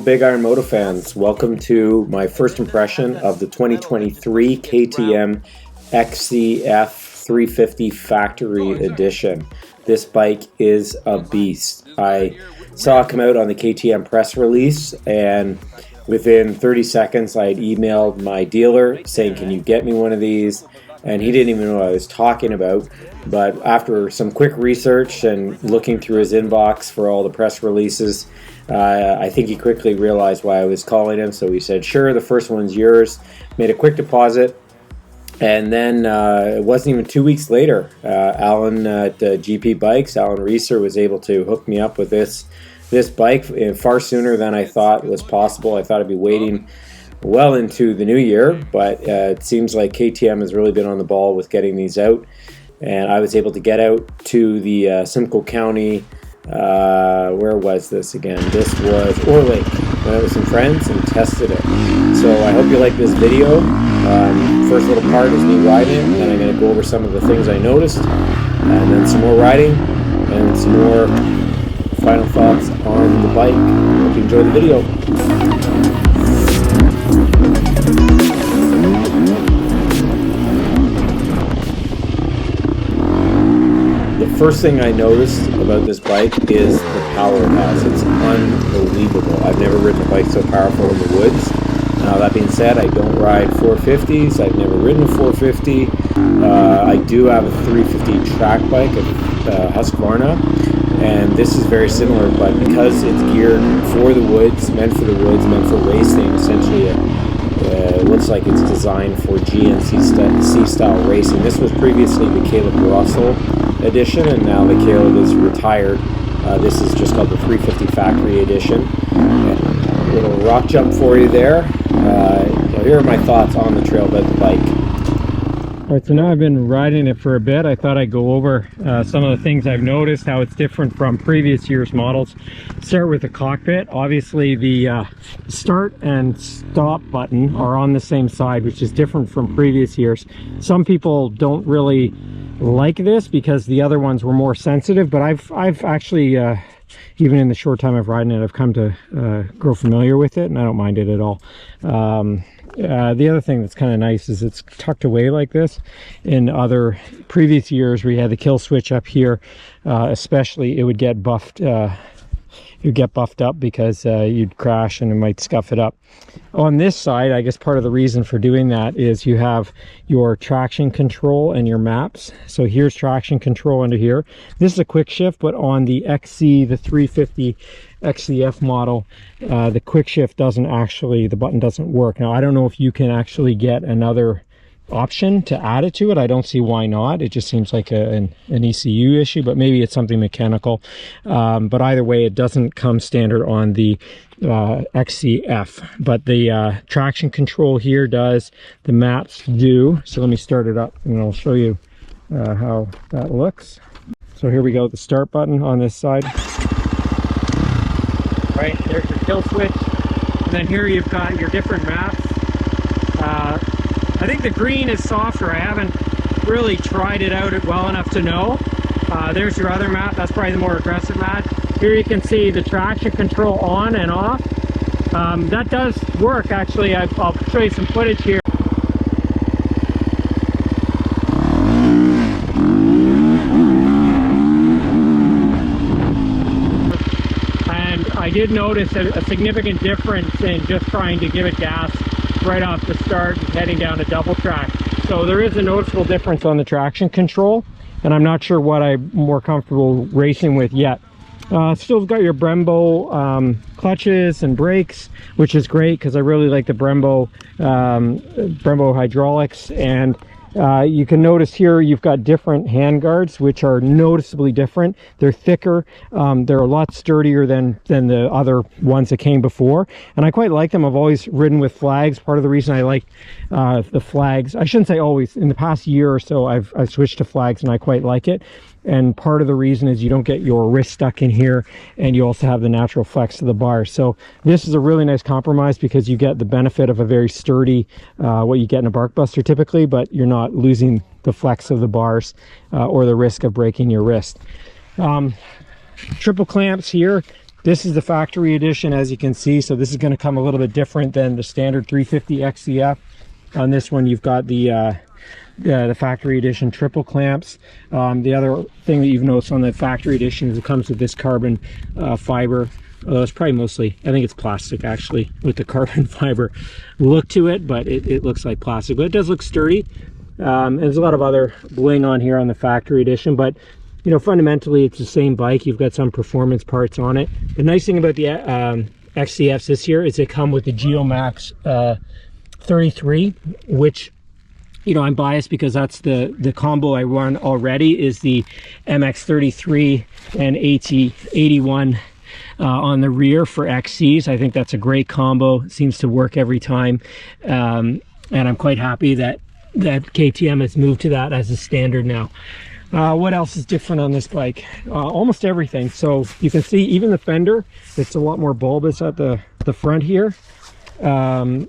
Big Iron Moto fans, welcome to my first impression of the 2023 KTM XCF 350 Factory Edition. This bike is a beast. I saw it come out on the KTM press release, and within 30 seconds I had emailed my dealer saying, can you get me one of these? And he didn't even know what I was talking about. But after some quick research and looking through his inbox for all the press releases, I think he quickly realized why I was calling him. So he said, sure, the first one's yours. Made a quick deposit. And then it wasn't even 2 weeks later, Alan at GP Bikes, Alan Reeser, was able to hook me up with this bike far sooner than I thought was possible. I thought I'd be waiting well into the new year, but it seems like KTM has really been on the ball with getting these out. And I was able to get out to the Simcoe County, where was this again? This was Ore Lake. Went out with some friends and tested it. So I hope you like this video. First little part is me riding it, and then I'm going to go over some of the things I noticed, and then some more riding, and some more final thoughts on the bike. Hope you enjoy the video. The first thing I noticed about this bike is the power it has. It's unbelievable. I've never ridden a bike so powerful in the woods. Now, that being said, I don't ride 450s. I've never ridden a 450. I do have a 350 track bike, a Husqvarna, and this is very similar, but because it's geared for the woods, meant for the woods, meant for racing, essentially it looks like it's designed for GNC style racing. This was previously the Caleb Russell edition, and now the Caleb is retired. This is just called the 350 Factory Edition. A little rock jump for you there. So here are my thoughts on the trail about the bike. Alright, so now I've been riding it for a bit. I thought I'd go over some of the things I've noticed, how it's different from previous year's models. Start with the cockpit. Obviously the start and stop button are on the same side, which is different from previous years. Some people don't really like this because the other ones were more sensitive, but I've actually even in the short time I've ridden it, I've come to grow familiar with it, and I don't mind it at all. The other thing that's kind of nice is it's tucked away like this. In other previous years where you had the kill switch up here, especially, it would get buffed. You'd get buffed up because you'd crash and it might scuff it up. On this side, I guess part of the reason for doing that is you have your traction control and your maps. So here's traction control under here. This is a quick shift, but on the XC, the 350 XCF model, the quick shift doesn't actually, the button doesn't work. Now, I don't know if you can actually get another option to add it to it. I don't see why not. It just seems like an ECU issue, but maybe it's something mechanical. But either way, it doesn't come standard on the XCF, but the traction control here does, the maps do. So let me start it up and I'll show you how that looks. So here we go, the start button on this side. Right, there's your kill switch. And then here you've got your different maps. I think the green is softer. I haven't really tried it out well enough to know. There's your other map. That's probably the more aggressive map. Here you can see the traction control on and off. That does work, actually. I'll show you some footage here. And I did notice a significant difference in just trying to give it gas right off the start and heading down a double track. So there is a noticeable difference on the traction control, and I'm not sure what I'm more comfortable racing with yet. Still got your Brembo clutches and brakes, which is great because I really like the Brembo hydraulics. And you can notice here you've got different hand guards, which are noticeably different. They're thicker, they're a lot sturdier than the other ones that came before, and I quite like them. I've always ridden with flags. Part of the reason I like the flags, I shouldn't say always, in the past year or so I've switched to flags and I quite like it. And part of the reason is you don't get your wrist stuck in here, and you also have the natural flex of the bar. So this is a really nice compromise because you get the benefit of a very sturdy, what you get in a bark buster typically, but you're not losing the flex of the bars or the risk of breaking your wrist. Triple clamps here. This is the factory edition, as you can see. So this is going to come a little bit different than the standard 350 XCF. On this one, you've got the factory edition triple clamps. The other thing that you've noticed on the factory edition is it comes with this carbon fiber. It's probably mostly, I think it's plastic actually, with the carbon fiber look to it, but it looks like plastic, but it does look sturdy. And there's a lot of other bling on here on the factory edition, but you know, fundamentally it's the same bike. You've got some performance parts on it. The nice thing about the XCFs this year is they come with the Geomax 33, which, you know, I'm biased because that's the combo I run already, is the MX33 and AT81 on the rear for XCs. I think that's a great combo. It seems to work every time, and I'm quite happy that KTM has moved to that as a standard now. What else is different on this bike? Almost everything. So you can see even the fender, it's a lot more bulbous at the front here. And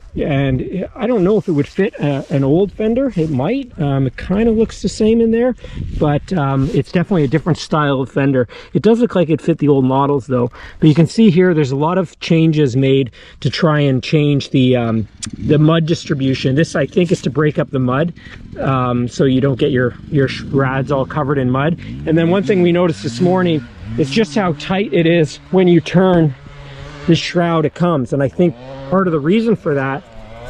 I don't know if it would fit an old fender. It might. It kind of looks the same in there, but it's definitely a different style of fender. It does look like it fit the old models though, but you can see here there's a lot of changes made to try and change the mud distribution. This, I think, is to break up the mud, so you don't get your rads all covered in mud. And then one thing we noticed this morning is just how tight it is when you turn the shroud it comes, and I think part of the reason for that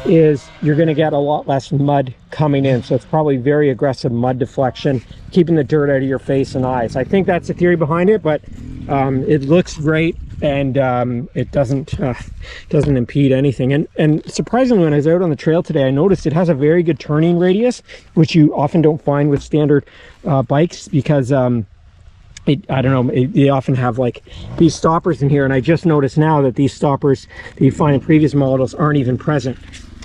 is you're going to get a lot less mud coming in, so it's probably very aggressive mud deflection, keeping the dirt out of your face and eyes. I think that's the theory behind it, but it looks great, and it doesn't impede anything. And surprisingly, when I was out on the trail today, I noticed it has a very good turning radius, which you often don't find with standard bikes, because I don't know, they often have like these stoppers in here, and I just noticed now that these stoppers that you find in previous models aren't even present.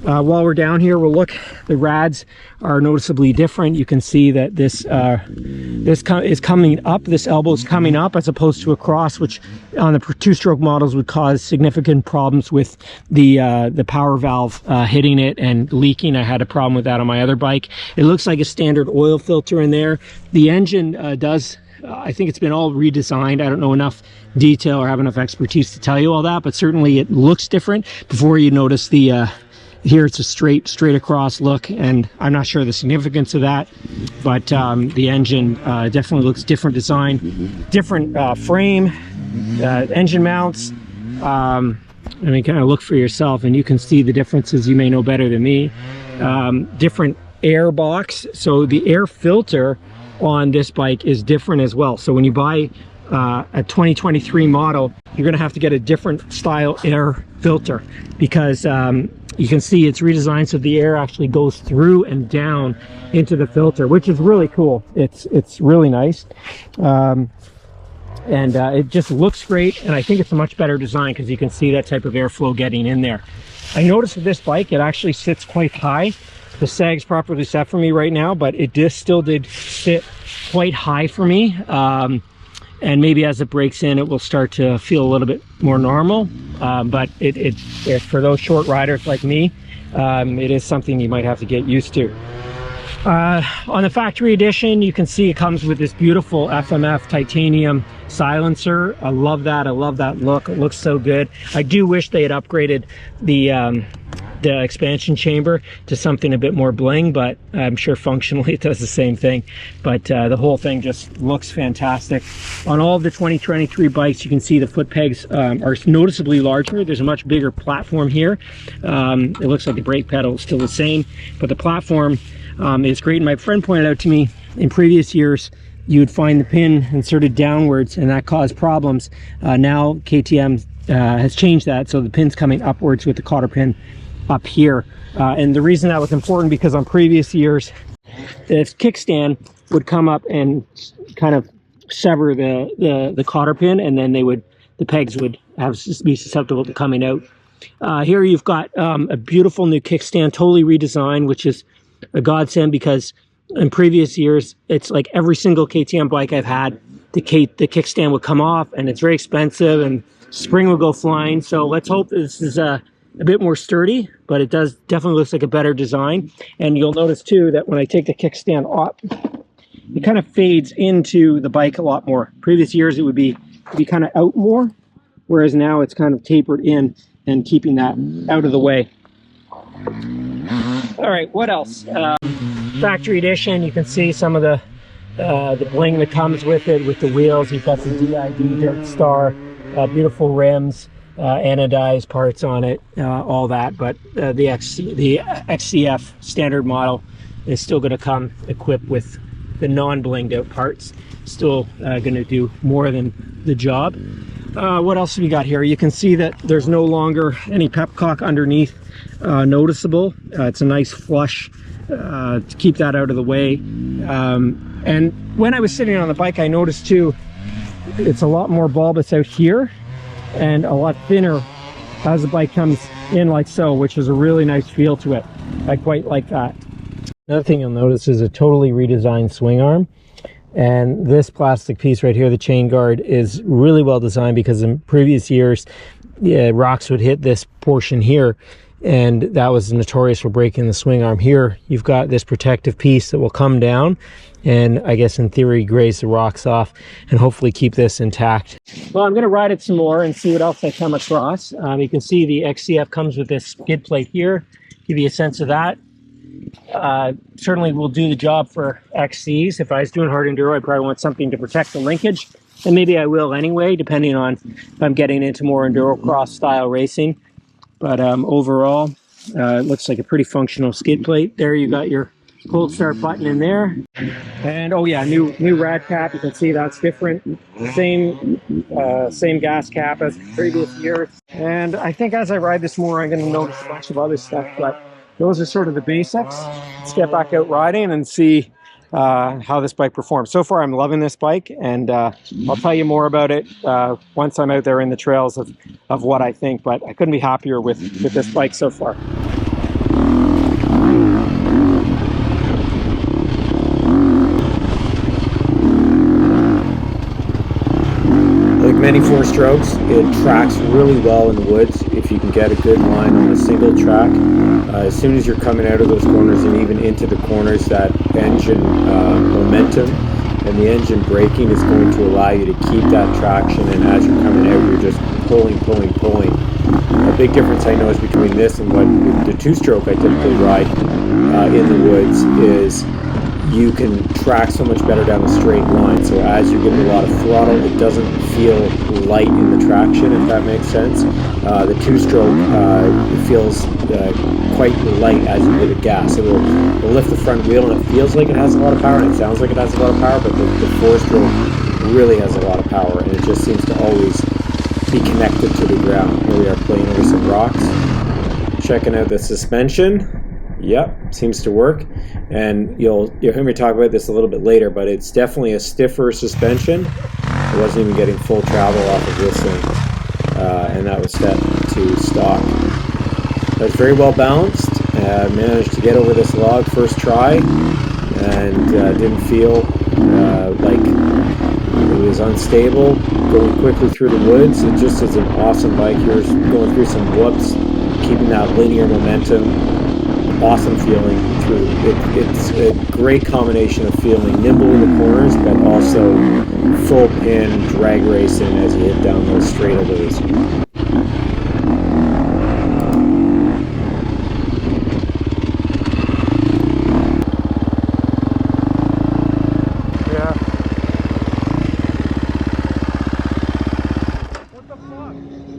While we're down here, we'll look. The rads are noticeably different. You can see that this is coming up. This elbow is coming up as opposed to across, which on the two-stroke models would cause significant problems with the power valve hitting it and leaking. I had a problem with that on my other bike. It looks like a standard oil filter in there. The engine does. I think it's been all redesigned. I don't know enough detail or have enough expertise to tell you all that, but certainly it looks different. Before you notice the here it's a straight across look, and I'm not sure the significance of that, but the engine definitely looks different design, different frame, engine mounts. I mean, kind of look for yourself and you can see the differences. You may know better than me. Different air box, so the air filter on this bike is different as well. So when you buy a 2023 model, you're going to have to get a different style air filter, because you can see it's redesigned so the air actually goes through and down into the filter, which is really cool. It's really nice, and it just looks great, and I think it's a much better design because you can see that type of airflow getting in there. I noticed with this bike it actually sits quite high. The sag's properly set for me right now, but it still did sit quite high for me. And maybe as it breaks in, it will start to feel a little bit more normal. But it for those short riders like me, it is something you might have to get used to. On the factory edition, you can see it comes with this beautiful FMF titanium silencer. I love that. I love that look. It looks so good. I do wish they had upgraded the expansion chamber to something a bit more bling, but I'm sure functionally it does the same thing. But the whole thing just looks fantastic. On all of the 2023 bikes, you can see the foot pegs are noticeably larger. There's a much bigger platform here. It looks like the brake pedal is still the same, but the platform is great. And my friend pointed out to me in previous years you would find the pin inserted downwards and that caused problems. Now KTM has changed that, so the pin's coming upwards with the cotter pin up here, and the reason that was important because on previous years this kickstand would come up and kind of sever the cotter pin, and then the pegs would be susceptible to coming out. Here you've got a beautiful new kickstand, totally redesigned, which is a godsend, because in previous years it's like every single KTM bike I've had, the kickstand would come off and it's very expensive and spring will go flying. So let's hope this is a bit more sturdy, but it definitely looks like a better design. And you'll notice too that when I take the kickstand off, it kind of fades into the bike a lot more. Previous years it would be kind of out more, whereas now it's kind of tapered in and keeping that out of the way. All right, what else? Factory edition, you can see some of the bling that comes with it, with the wheels. You've got the DID Dirt Star, beautiful rims, anodized parts on it, all that. But the XCF standard model is still going to come equipped with the non-blinged out parts. Still going to do more than the job. What else have we got here? You can see that there's no longer any pepcock underneath noticeable. It's a nice flush to keep that out of the way. And when I was sitting on the bike, I noticed too, it's a lot more bulbous out here and a lot thinner as the bike comes in like so, which is a really nice feel to it. I quite like that. Another thing you'll notice is a totally redesigned swing arm. And this plastic piece right here, the chain guard, is really well designed, because in previous years, rocks would hit this portion here, and that was notorious for breaking the swing arm. Here, you've got this protective piece that will come down and, I guess in theory, graze the rocks off and hopefully keep this intact. Well, I'm going to ride it some more and see what else I come across. You can see the XCF comes with this skid plate here. Give you a sense of that. Certainly will do the job for XCs. If I was doing hard enduro, I'd probably want something to protect the linkage, and maybe I will anyway, depending on if I'm getting into more enduro cross style racing. But overall, it looks like a pretty functional skid plate. There you got your cold start button in there, and oh yeah, new rad cap. You can see that's different. Same gas cap as previous years. And I think as I ride this more, I'm going to notice a bunch of other stuff, but those are sort of the basics. Let's get back out riding and see how this bike performs. So far, I'm loving this bike, and I'll tell you more about it once I'm out there in the trails of what I think, but I couldn't be happier with this bike so far. Like many four strokes, it tracks really well in the woods if you can get a good line on a single track. As soon as you're coming out of those corners and even into the corners, that engine momentum and the engine braking is going to allow you to keep that traction, and as you're coming out, you're just pulling. A big difference I notice between this and what the two-stroke I typically ride in the woods is you can track so much better down a straight line. So as you're getting a lot of throttle, it doesn't feel light in the traction, if that makes sense. The two-stroke it feels quite light as you hit the gas. It'll lift the front wheel, and it feels like it has a lot of power, and it sounds like it has a lot of power, but the four-stroke really has a lot of power, and it just seems to always be connected to the ground. Here we are playing over some rocks, checking out the suspension. Yep, seems to work, and you'll hear me talk about this a little bit later, but it's definitely a stiffer suspension. I wasn't even getting full travel off of this thing, and that was set to stock. But it's very well balanced. I managed to get over this log first try, and didn't feel like it was unstable going quickly through the woods. It just is an awesome bike. Here's going through some whoops, keeping that linear momentum. Awesome feeling through it. It's a great combination of feeling nimble in the corners, but also full pin drag racing as you hit down those straightaways. Yeah.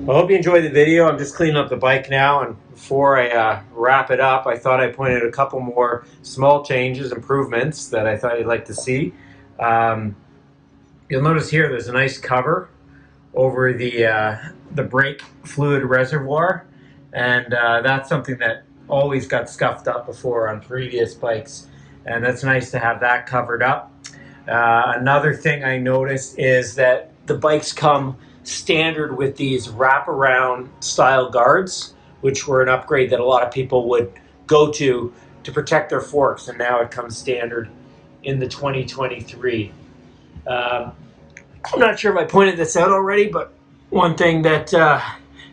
I hope you enjoyed the video. I'm just cleaning up the bike now, and before I wrap it up, I thought I'd point out a couple more small changes, improvements that I thought you'd like to see. You'll notice here there's a nice cover over the brake fluid reservoir, and that's something that always got scuffed up before on previous bikes, and that's nice to have that covered up. Another thing I noticed is that the bikes come standard with these wraparound style guards, which were an upgrade that a lot of people would go to protect their forks, and now it comes standard in the 2023. I'm not sure if I pointed this out already, but one thing that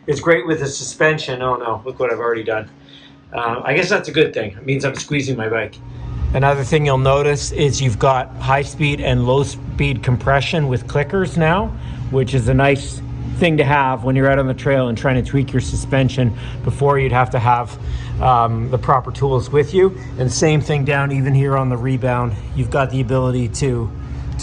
is great with the suspension, oh no, look what I've already done. I guess that's a good thing. It means I'm squeezing my bike. Another thing you'll notice is you've got high speed and low speed compression with clickers now, which is a nice thing to have when you're out on the trail and trying to tweak your suspension. Before, you'd have to have the proper tools with you. And same thing down even here on the rebound. You've got the ability to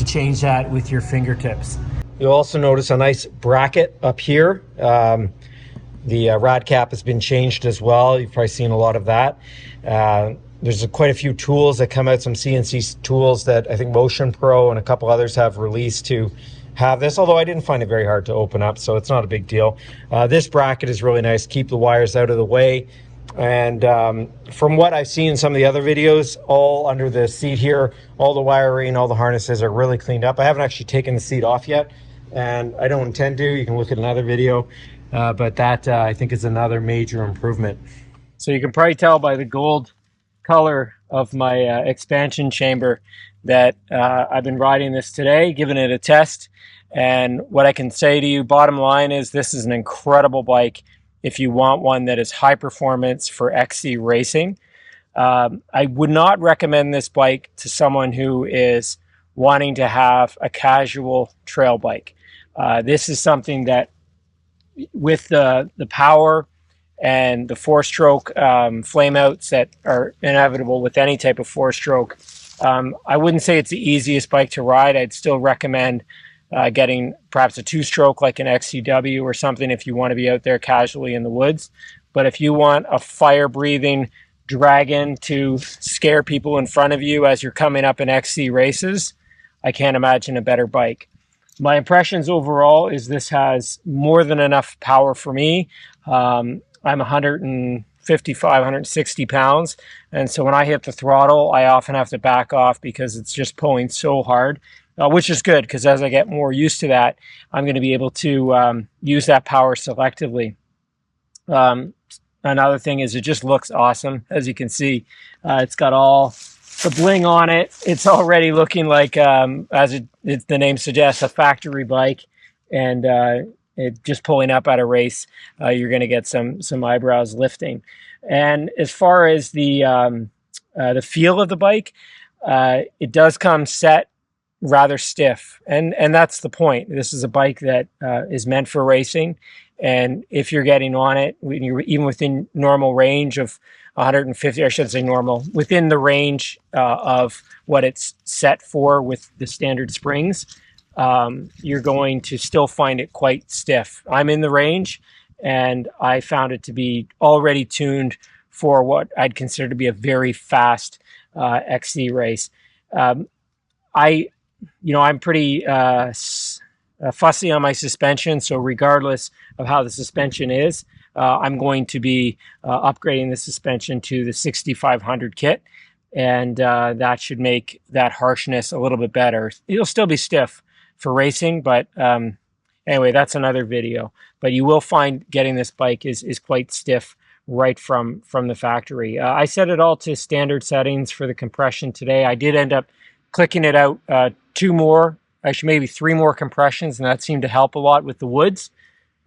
change that with your fingertips. You'll also notice a nice bracket up here. The rad cap has been changed as well. You've probably seen a lot of that. There's quite a few tools that come out, some CNC tools that I think Motion Pro and a couple others have released to have this, although I didn't find it very hard to open up, so it's not a big deal. This bracket is really nice, keep the wires out of the way. And from what I've seen in some of the other videos, all under the seat here, all the wiring, all the harnesses are really cleaned up. I haven't actually taken the seat off yet, and I don't intend to. You can look at another video, but that I think is another major improvement. So you can probably tell by the gold color of my expansion chamber that I've been riding this today, giving it a test. And what I can say to you, bottom line is, this is an incredible bike if you want one that is high performance for XC racing. I would not recommend this bike to someone who is wanting to have a casual trail bike. This is something that, with the power and the four-stroke flameouts that are inevitable with any type of four-stroke, I wouldn't say it's the easiest bike to ride. I'd still recommend getting perhaps a two-stroke like an XCW or something if you want to be out there casually in the woods. But if you want a fire-breathing dragon to scare people in front of you as you're coming up in XC races, I can't imagine a better bike. My impressions overall is this has more than enough power for me. I'm 155, 160 pounds. And so when I hit the throttle, I often have to back off because it's just pulling so hard, which is good because as I get more used to that, I'm going to be able to use that power selectively. Another thing is it just looks awesome. As you can see, it's got all the bling on it. It's already looking like, the name suggests, a factory bike. And it just pulling up at a race, you're going to get some eyebrows lifting. And as far as the feel of the bike, it does come set rather stiff, and that's the point. This is a bike that is meant for racing, and if you're getting on it, when you're even within normal range of 150, I should say normal, within the range of what it's set for with the standard springs, you're going to still find it quite stiff. I'm in the range, and I found it to be already tuned for what I'd consider to be a very fast XC race. I'm pretty fussy on my suspension, so regardless of how the suspension is, I'm going to be upgrading the suspension to the 6500 kit, and that should make that harshness a little bit better. It'll still be stiff for racing, but anyway, that's another video. But you will find getting this bike is quite stiff right from the factory. I set it all to standard settings for the compression today. I did end up clicking it out two more, actually maybe three more compressions, and that seemed to help a lot with the woods.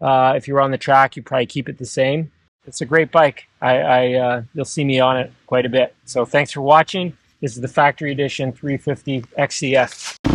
If you're on the track, you probably keep it the same. It's a great bike. You'll see me on it quite a bit. So thanks for watching. This is the factory edition 350 XCF.